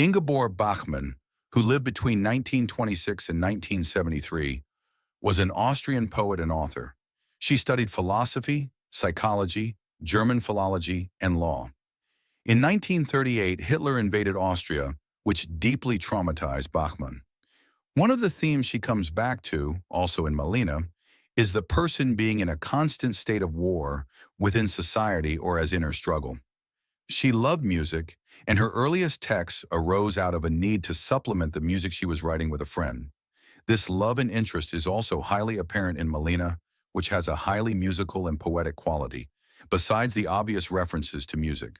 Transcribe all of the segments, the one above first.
Ingeborg Bachmann, who lived between 1926 and 1973, was an Austrian poet and author. She studied philosophy, psychology, German philology, and law. In 1938, Hitler invaded Austria, which deeply traumatized Bachmann. One of the themes she comes back to, also in Malina, is the person being in a constant state of war within society or as inner struggle. She loved music, and her earliest texts arose out of a need to supplement the music she was writing with a friend. This love and interest is also highly apparent in Malina, which has a highly musical and poetic quality, besides the obvious references to music.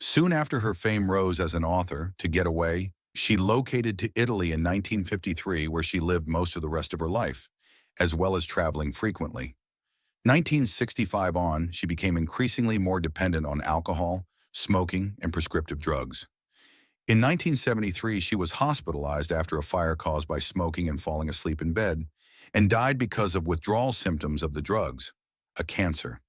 Soon after her fame rose as an author, to get away, she located to Italy in 1953, where she lived most of the rest of her life, as well as traveling frequently. 1965 on, she became increasingly more dependent on alcohol, smoking, and prescriptive drugs. In 1973, she was hospitalized after a fire caused by smoking and falling asleep in bed, and died because of withdrawal symptoms of the drugs, a cancer.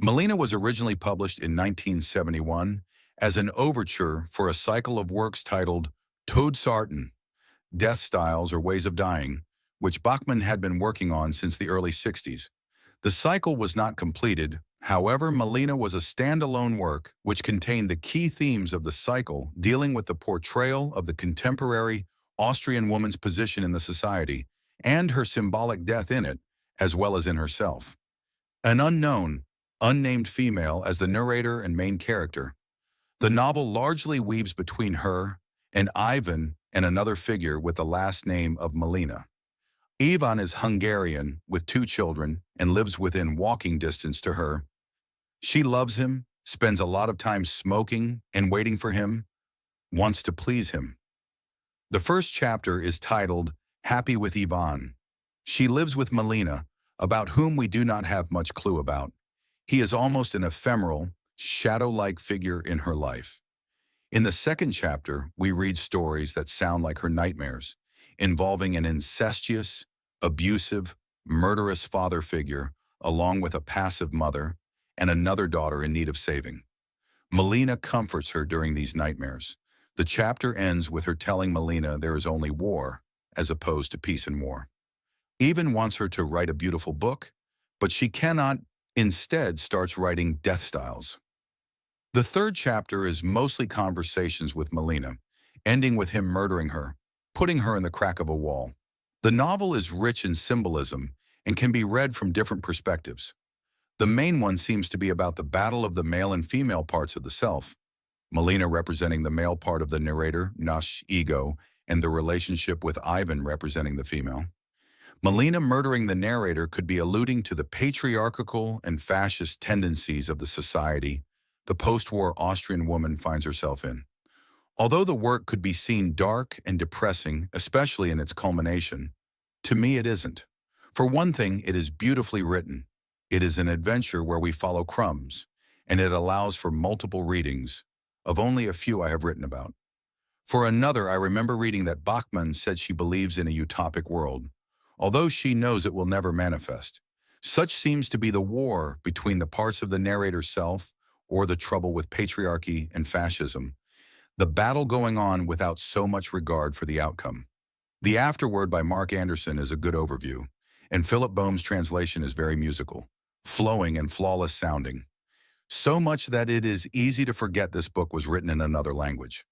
Malina was originally published in 1971 as an overture for a cycle of works titled Todesarten, Death Styles or Ways of Dying, which Bachmann had been working on since the early 60s. The cycle was not completed. However, Malina was a standalone work which contained the key themes of the cycle, dealing with the portrayal of the contemporary Austrian woman's position in the society and her symbolic death in it, as well as in herself. An unknown, unnamed female as the narrator and main character, the novel largely weaves between her and Ivan and another figure with the last name of Malina. Ivan is Hungarian with 2 children and lives within walking distance to her. She loves him, spends a lot of time smoking and waiting for him, wants to please him. The first chapter is titled Happy with Ivan. She lives with Malina, about whom we do not have much clue about. He is almost an ephemeral, shadow-like figure in her life. In the second chapter, we read stories that sound like her nightmares, involving an incestuous, abusive, murderous father figure, along with a passive mother and another daughter in need of saving. Malina comforts her during these nightmares. The chapter ends with her telling Malina there is only war, as opposed to peace and war. Ivan wants her to write a beautiful book, but she cannot, instead starts writing death styles. The third chapter is mostly conversations with Malina, ending with him murdering her, putting her in the crack of a wall. The novel is rich in symbolism and can be read from different perspectives. The main one seems to be about the battle of the male and female parts of the self, Malina representing the male part of the narrator, nash ego, and the relationship with Ivan representing the female. Malina murdering the narrator could be alluding to the patriarchal and fascist tendencies of the society the post-war Austrian woman finds herself in. Although the work could be seen dark and depressing, especially in its culmination, to me it isn't. For one thing, it is beautifully written. It is an adventure where we follow crumbs, and it allows for multiple readings, of only a few I have written about. For another, I remember reading that Bachmann said she believes in a utopic world, although she knows it will never manifest. Such seems to be the war between the parts of the narrator's self or the trouble with patriarchy and fascism, the battle going on without so much regard for the outcome. The Afterword by Mark Anderson is a good overview, and Philip Boehm's translation is very musical, flowing and flawless sounding. So much that it is easy to forget this book was written in another language.